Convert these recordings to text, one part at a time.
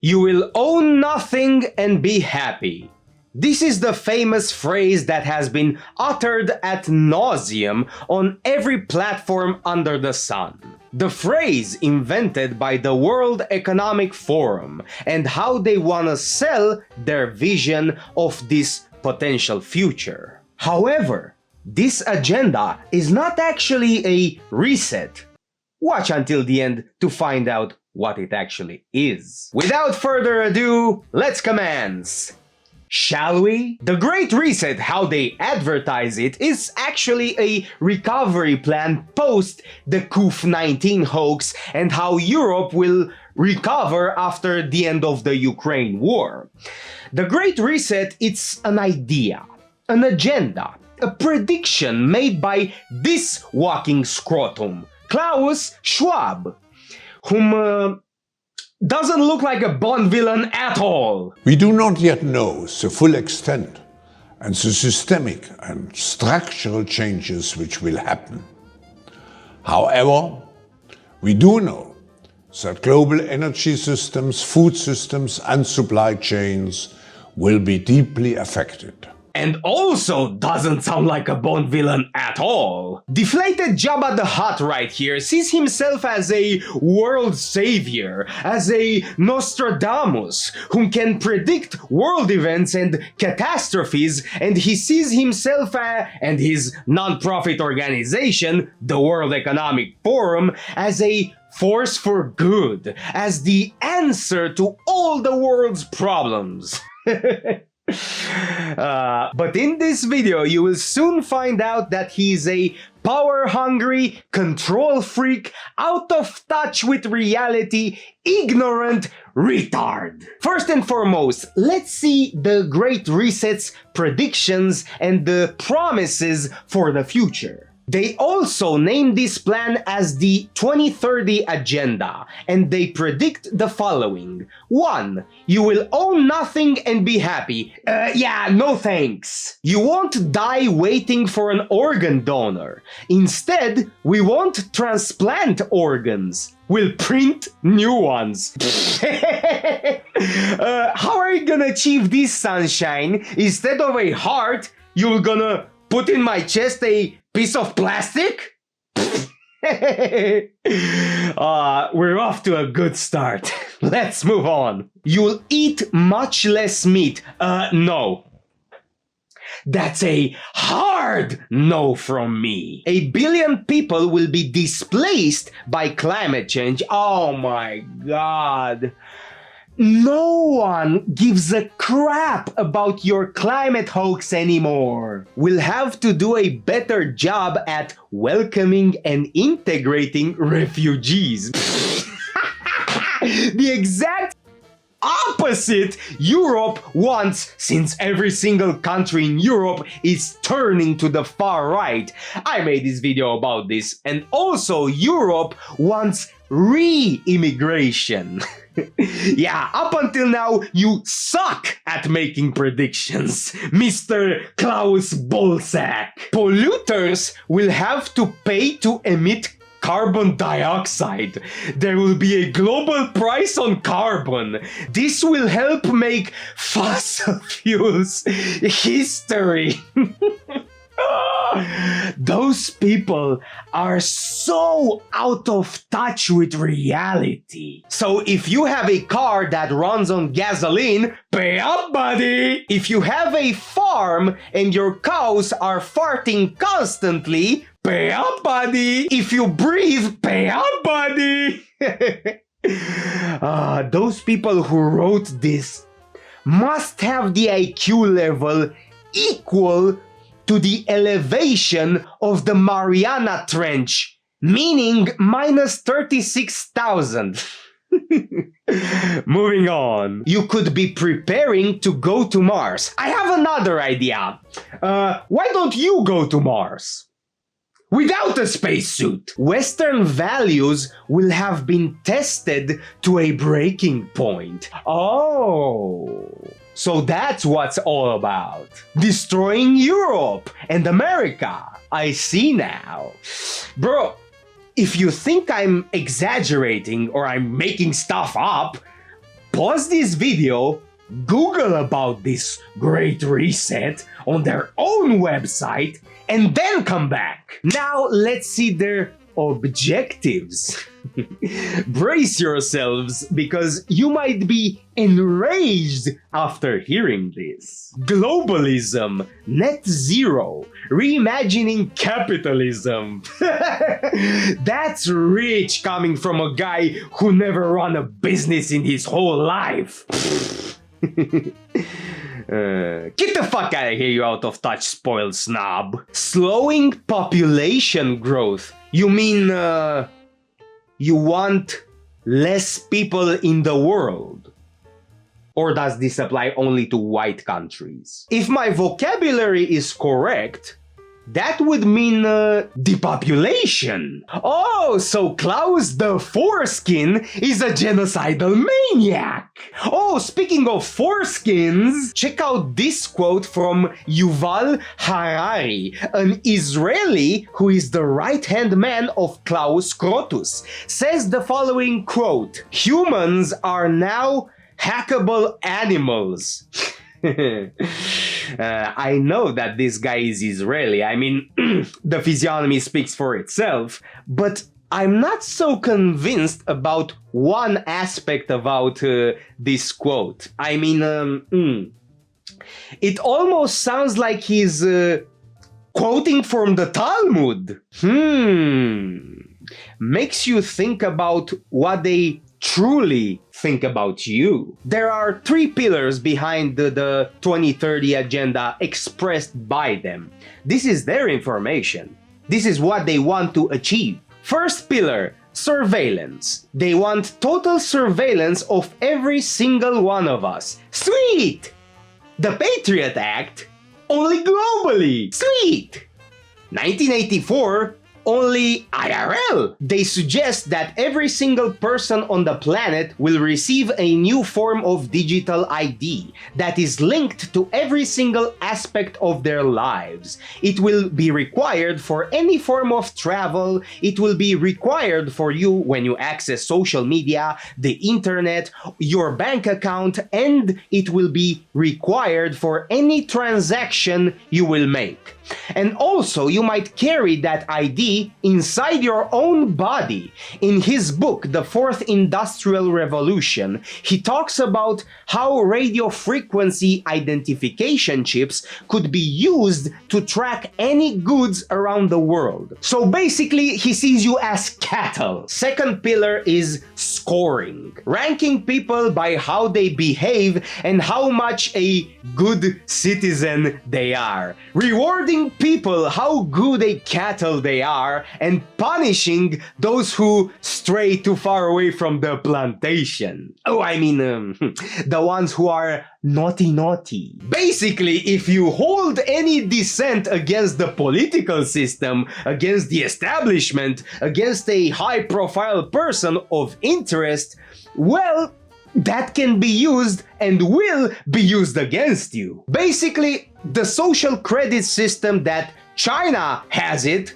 You will own nothing and be happy. This is the famous phrase that has been uttered ad nauseum on every platform under the sun. The phrase invented by the World Economic Forum and how they wanna sell their vision of this potential future. However, this agenda is not actually a reset. Watch until the end to find out what it actually is. Without further ado, let's commence! Shall we? The Great Reset, how they advertise it, is actually a recovery plan post the COVID-19 hoax and how Europe will recover after the end of the Ukraine war. The Great Reset, it's an idea, an agenda, a prediction made by this walking scrotum, Klaus Schwab, whom doesn't look like a Bond villain at all. We do not yet know the full extent and the systemic and structural changes which will happen. However, we do know that global energy systems, food systems and supply chains will be deeply affected. And also doesn't sound like a Bond villain at all. Deflated Jabba the Hutt right here sees himself as a world savior, as a Nostradamus, who can predict world events and catastrophes, and he sees himself and his non-profit organization, the World Economic Forum, as a force for good, as the answer to all the world's problems. But in this video, you will soon find out that he's a power-hungry, control freak, out of touch with reality, ignorant retard. First and foremost, let's see the Great Reset's predictions and the promises for the future. They also name this plan as the 2030 Agenda, and they predict the following. 1. You will own nothing and be happy. Yeah, no thanks. You won't die waiting for an organ donor. Instead, we won't transplant organs. We'll print new ones. How are you gonna achieve this, sunshine? Instead of a heart, you're gonna put in my chest a piece of plastic? We're off to a good start. Let's move on. You'll eat much less meat. No. That's a hard no from me. 1 billion people will be displaced by climate change. Oh my god. No one gives a crap about your climate hoax anymore. We'll have to do a better job at welcoming and integrating refugees. The exact opposite Europe wants, since every single country in Europe is turning to the far right. I made this video about this. And also Europe wants re-immigration. Yeah, up until now, you suck at making predictions, Mr. Klaus Bolsack. Polluters will have to pay to emit carbon dioxide. There will be a global price on carbon. This will help make fossil fuels history. Those people are so out of touch with reality. So if you have a car that runs on gasoline, pay up, buddy! If you have a farm and your cows are farting constantly, pay up, buddy! If you breathe, pay up, buddy! Those people who wrote this must have the IQ level equal to the elevation of the Mariana Trench, meaning minus 36,000. Moving on. You could be preparing to go to Mars. I have another idea. Why don't you go to Mars? Without a spacesuit. Western values will have been tested to a breaking point. Oh. So that's what's all about. Destroying Europe and America. I see now. Bro, if you think I'm exaggerating or I'm making stuff up, pause this video, Google about this great reset on their own website, and then come back. Now let's see their objectives. Brace yourselves, because you might be enraged after hearing this. Globalism, net zero, reimagining capitalism. That's rich coming from a guy who never run a business in his whole life. Get the fuck out of here, you out of touch spoiled snob. Slowing population growth. You mean, you want less people in the world? Or does this apply only to white countries? If my vocabulary is correct, that would mean depopulation. Oh, so Klaus the Foreskin is a genocidal maniac. Oh, speaking of foreskins, check out this quote from Yuval Harari, an Israeli who is the right-hand man of Klaus Krotus. Says the following quote: "Humans are now hackable animals." I know that this guy is Israeli. I mean, the physiognomy speaks for itself, but I'm not so convinced about one aspect about this quote. I mean, it almost sounds like he's quoting from the Talmud. Makes you think about what they truly think about you. There are 3 pillars behind the 2030 agenda expressed by them. This is their information. This is what they want to achieve. First pillar, surveillance. They want total surveillance of every single one of us. Sweet! The Patriot Act, only globally. Sweet! 1984, only IRL. They suggest that every single person on the planet will receive a new form of digital ID that is linked to every single aspect of their lives. It will be required for any form of travel. It will be required for you when you access social media, the internet, your bank account, and it will be required for any transaction you will make. And also, you might carry that ID inside your own body. In his book, The Fourth Industrial Revolution, he talks about how radio frequency identification chips could be used to track any goods around the world. So basically, he sees you as cattle. Second pillar is scoring, ranking people by how they behave and how much a good citizen they are. Rewarding people how good a cattle they are, and punishing those who stray too far away from the plantation. Oh, I mean, the ones who are naughty. Basically, if you hold any dissent against the political system, against the establishment, against a high-profile person of interest, well, that can be used and will be used against you. Basically, the social credit system that China has it,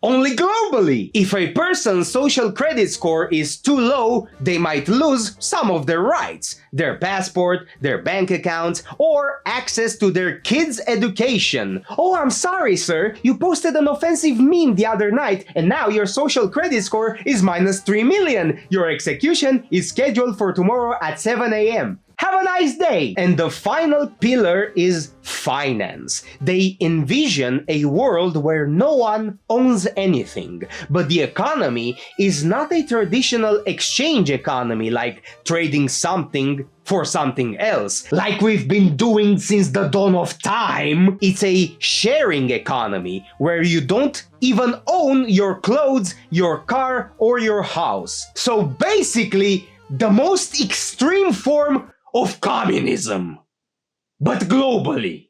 only globally. If a person's social credit score is too low, they might lose some of their rights, their passport, their bank accounts, or access to their kids' education. Oh, I'm sorry, sir. You posted an offensive meme the other night, and now your social credit score is minus 3 million. Your execution is scheduled for tomorrow at 7 a.m. Have a nice day! And the final pillar is finance. They envision a world where no one owns anything, but the economy is not a traditional exchange economy like trading something for something else, like we've been doing since the dawn of time. It's a sharing economy where you don't even own your clothes, your car, or your house. So basically, the most extreme form of communism, but globally.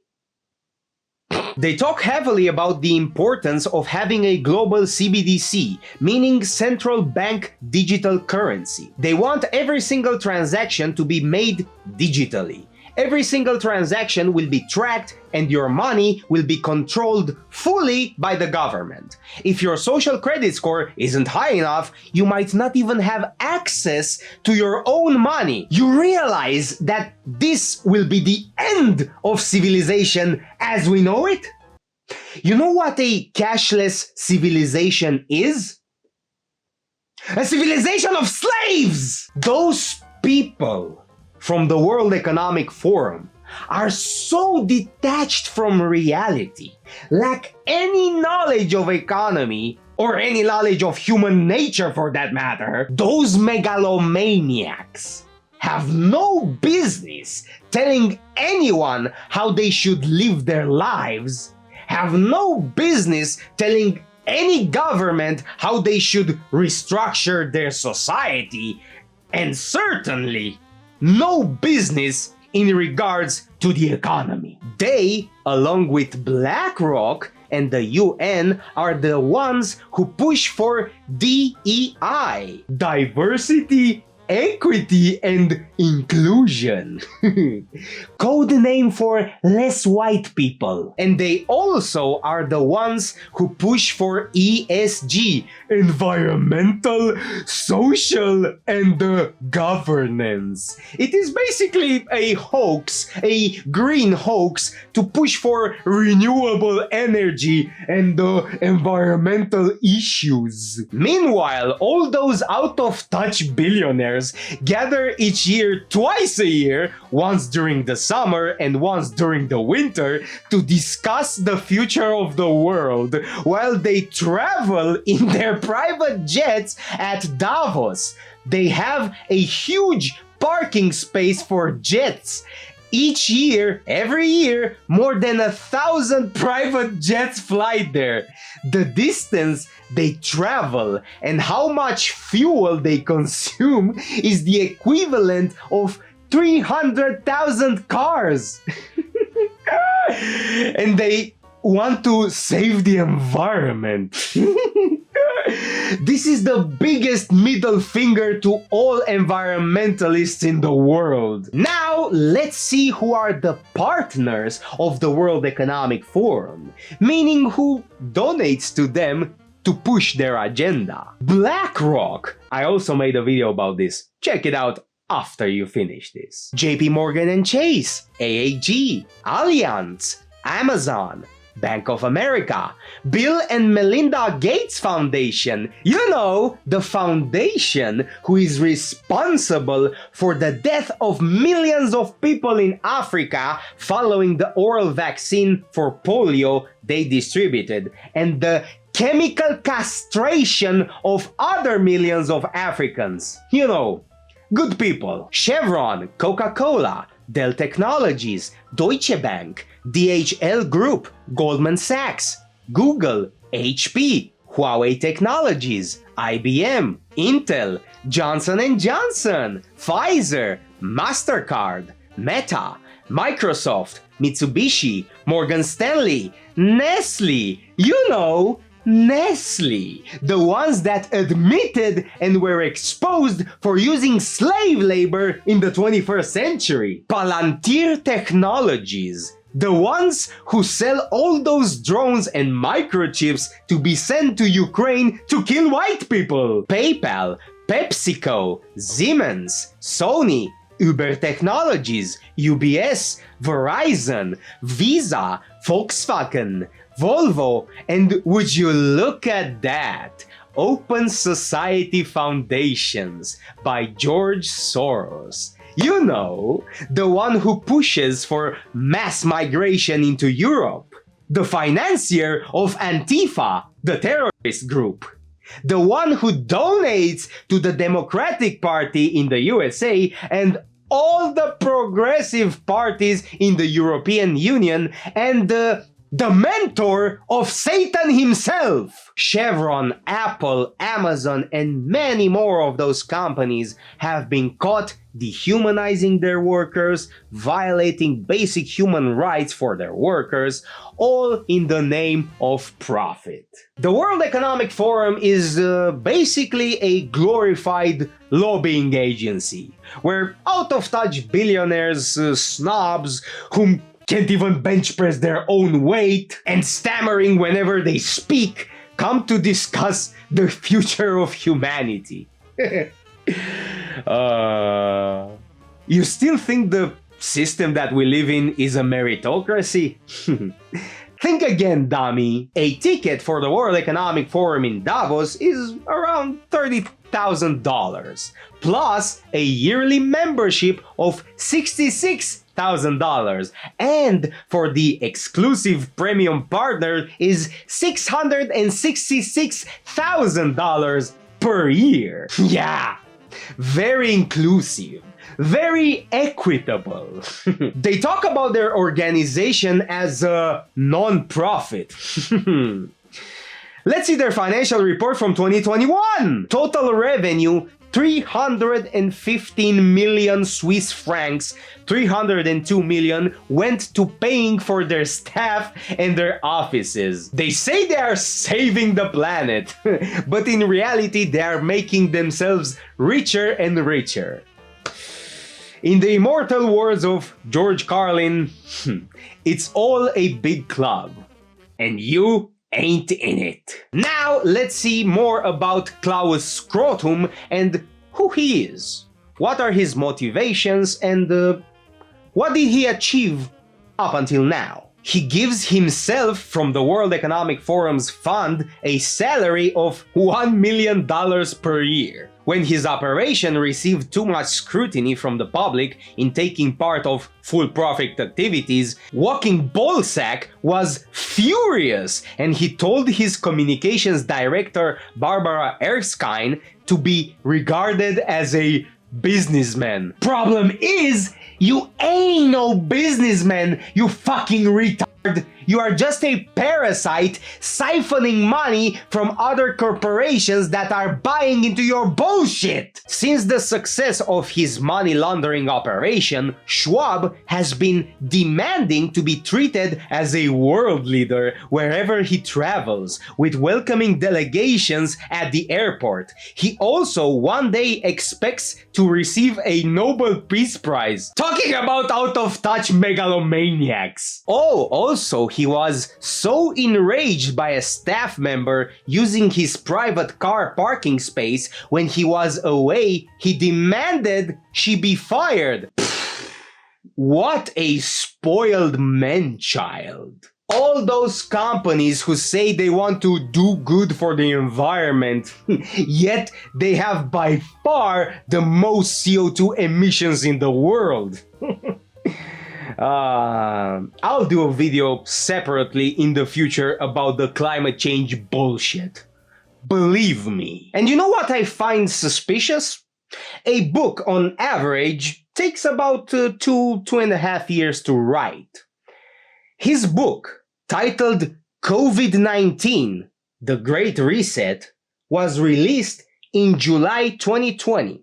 They talk heavily about the importance of having a global CBDC, meaning central bank digital currency. They want every single transaction to be made digitally. Every single transaction will be tracked and your money will be controlled fully by the government. If your social credit score isn't high enough, you might not even have access to your own money. You realize that this will be the end of civilization as we know it? You know what a cashless civilization is? A civilization of slaves! Those people from the World Economic Forum are so detached from reality, lack any knowledge of economy or any knowledge of human nature for that matter. Those megalomaniacs have no business telling anyone how they should live their lives, have no business telling any government how they should restructure their society, and certainly no business in regards to the economy. They, along with BlackRock and the UN, are the ones who push for DEI, diversity, equity, and inclusion. Code name for less white people. And they also are the ones who push for ESG, environmental, social, and governance. It is basically a hoax, a green hoax, to push for renewable energy and environmental issues. Meanwhile, all those out-of-touch billionaires gather each year, twice a year, once during the summer and once during the winter, to discuss the future of the world while they travel in their private jets at Davos. They have a huge parking space for jets. Each year, every year, more than 1,000 private jets fly there. The distance they travel and how much fuel they consume is the equivalent of 300,000 cars. And they want to save the environment. This is the biggest middle finger to all environmentalists in the world. Now, let's see who are the partners of the World Economic Forum, meaning who donates to them to push their agenda. BlackRock. I also made a video about this. Check it out after you finish this. JP Morgan and Chase, AAG, Allianz, Amazon, Bank of America, Bill and Melinda Gates Foundation. You know, the foundation who is responsible for the death of millions of people in Africa following the oral vaccine for polio they distributed, and the chemical castration of other millions of Africans. You know, good people. Chevron, Coca-Cola, Dell Technologies, Deutsche Bank, DHL Group, Goldman Sachs, Google, HP, Huawei Technologies, IBM, Intel, Johnson & Johnson, Pfizer, MasterCard, Meta, Microsoft, Mitsubishi, Morgan Stanley, Nestle, you know, Nestle, the ones that admitted and were exposed for using slave labor in the 21st century. Palantir Technologies, the ones who sell all those drones and microchips to be sent to Ukraine to kill white people. PayPal, PepsiCo, Siemens, Sony, Uber Technologies, UBS, Verizon, Visa, Volkswagen, Volvo, and would you look at that, Open Society Foundations by George Soros. You know, the one who pushes for mass migration into Europe, the financier of Antifa, the terrorist group, the one who donates to the Democratic Party in the USA and all the progressive parties in the European Union, and the the mentor of Satan himself. Chevron, Apple, Amazon, and many more of those companies have been caught dehumanizing their workers, violating basic human rights for their workers, all in the name of profit. The World Economic Forum is basically a glorified lobbying agency, where out-of-touch billionaires, snobs, whom can't even bench press their own weight, and stammering whenever they speak, come to discuss the future of humanity. You still think the system that we live in is a meritocracy? Think again, dummy. A ticket for the World Economic Forum in Davos is around $30,000, plus a yearly membership of $66,000, and for the exclusive premium partner is $666,000 per year. Yeah, very inclusive. Very equitable. They talk about their organization as a non-profit. Let's see their financial report from 2021. Total revenue, 315 million Swiss francs, 302 million went to paying for their staff and their offices. They say they are saving the planet, but in reality they are making themselves richer and richer. In the immortal words of George Carlin, it's all a big club, and you ain't in it. Now let's see more about Klaus Scrotum and who he is. What are his motivations and what did he achieve up until now? He gives himself from the World Economic Forum's fund a salary of $1 million per year. When his operation received too much scrutiny from the public in taking part of full profit activities, Walking Ballsack was furious, and he told his communications director Barbara Erskine to be regarded as a businessman. Problem is, you ain't no businessman, you fucking retard. You are just a parasite siphoning money from other corporations that are buying into your bullshit. Since the success of his money laundering operation, Schwab has been demanding to be treated as a world leader wherever he travels, with welcoming delegations at the airport. He also one day expects to receive a Nobel Peace Prize. Talking about out-of-touch megalomaniacs. Oh, also, he was so enraged by a staff member using his private car parking space when he was away, he demanded she be fired. What a spoiled man-child. All those companies who say they want to do good for the environment, yet they have by far the most CO2 emissions in the world. I'll do a video separately in the future about the climate change bullshit. Believe me. And you know what I find suspicious? A book on average takes about 2.5 years to write. His book, titled COVID-19, The Great Reset, was released in July 2020.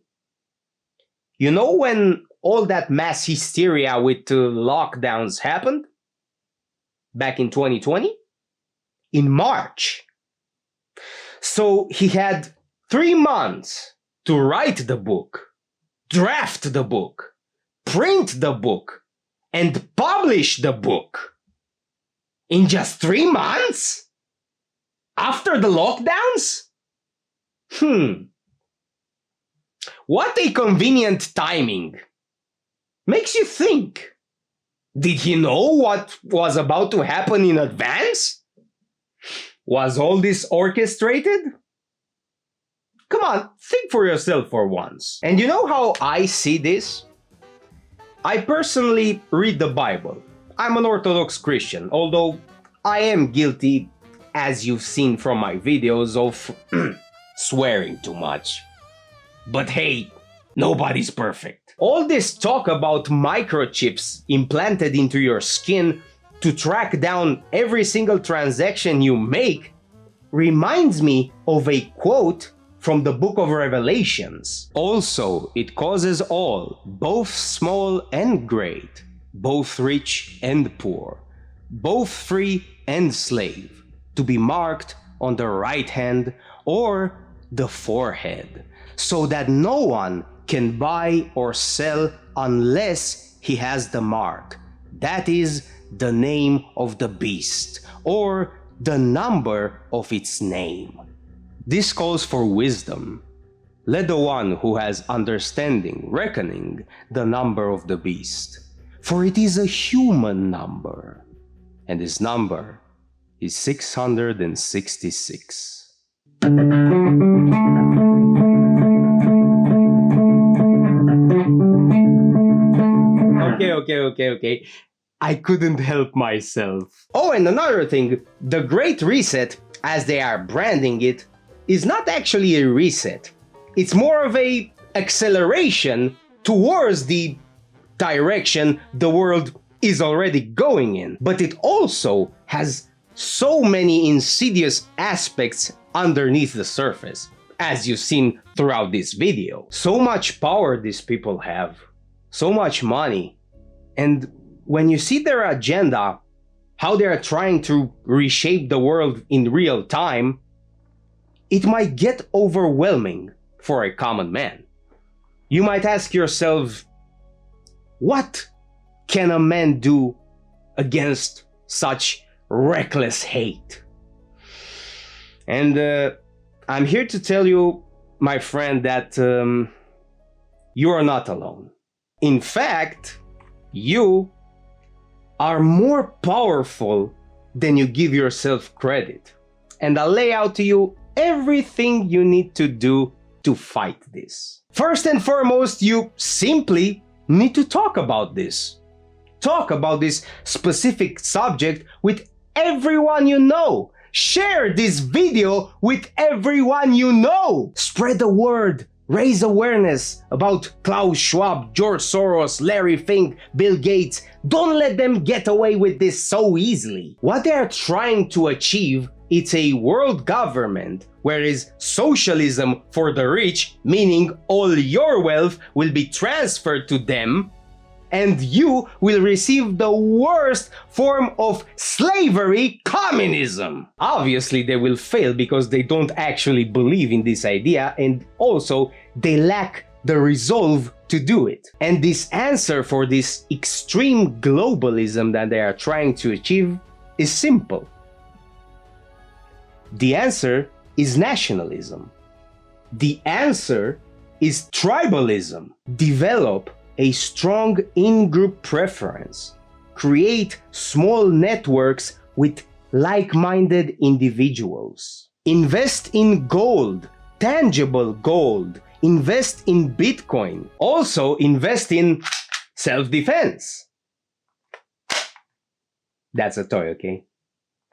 You know when all that mass hysteria with lockdowns happened? Back in 2020? In March. So he had 3 months to write the book, draft the book, print the book, and publish the book. In just 3 months? After the lockdowns? What a convenient timing. Makes you think. Did he know what was about to happen in advance? Was all this orchestrated? Come on, think for yourself for once. And you know how I see this? I personally read the Bible. I'm an Orthodox Christian, although I am guilty, as you've seen from my videos, of swearing too much. But hey, nobody's perfect. All this talk about microchips implanted into your skin to track down every single transaction you make reminds me of a quote from the book of Revelations. Also, it causes all, both small and great, both rich and poor, both free and slave, to be marked on the right hand or the forehead, so that no one can buy or sell unless he has the mark, that is, the name of the beast, or the number of its name. This calls for wisdom. Let the one who has understanding reckoning the number of the beast, for it is a human number, and his number is 666. Okay. I couldn't help myself. Oh, and another thing, the Great Reset, as they are branding it, is not actually a reset. It's more of a acceleration towards the direction the world is already going in. But it also has so many insidious aspects underneath the surface, as you've seen throughout this video. So much power these people have, so much money, and when you see their agenda, how they are trying to reshape the world in real time, it might get overwhelming for a common man. You might ask yourself, what can a man do against such reckless hate? And I'm here to tell you, my friend, that you are not alone. In fact, you are more powerful than you give yourself credit. And I'll lay out to you everything you need to do to fight this. First and foremost, you simply need to talk about this. Talk about this specific subject with everyone you know. Share this video with everyone you know. Spread the word. Raise awareness about Klaus Schwab, George Soros, Larry Fink, Bill Gates. Don't let them get away with this so easily. What they are trying to achieve, it's a world government where is socialism for the rich, meaning all your wealth will be transferred to them, and you will receive the worst form of slavery, communism. Obviously, they will fail because they don't actually believe in this idea, and also they lack the resolve to do it. And this answer for this extreme globalism that they are trying to achieve is simple. The answer is nationalism. The answer is tribalism. Develop a strong in-group preference. Create small networks with like-minded individuals. Invest in gold, tangible gold. Invest in Bitcoin. Also invest in self-defense. That's a toy, okay?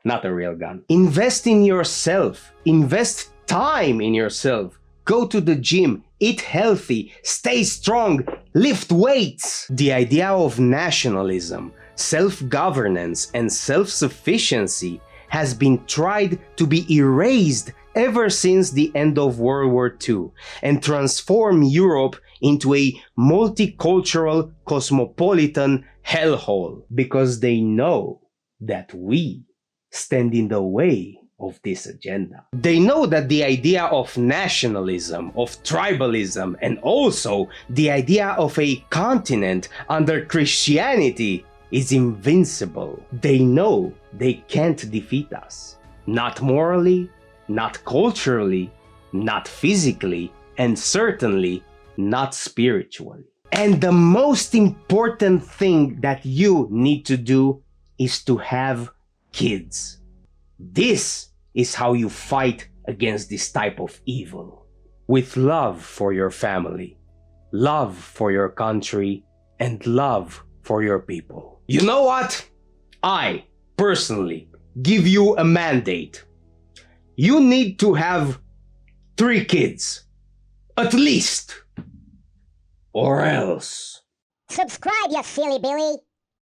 Not a real gun. Invest in yourself. Invest time in yourself. Go to the gym. Eat healthy. Stay strong. Lift weights. The idea of nationalism, self-governance, and self-sufficiency has been tried to be erased ever since the end of World War II and transform Europe into a multicultural, cosmopolitan hellhole, because they know that we stand in the way of this agenda. They know that the idea of nationalism, of tribalism, and also the idea of a continent under Christianity is invincible. They know they can't defeat us. Not morally, not culturally, not physically, and certainly not spiritually. And the most important thing that you need to do is to have kids. This is how you fight against this type of evil. With love for your family, love for your country, and love for your people. You know what? I, personally, give you a mandate. You need to have 3 kids. At least. Or else. Subscribe, you silly Billy.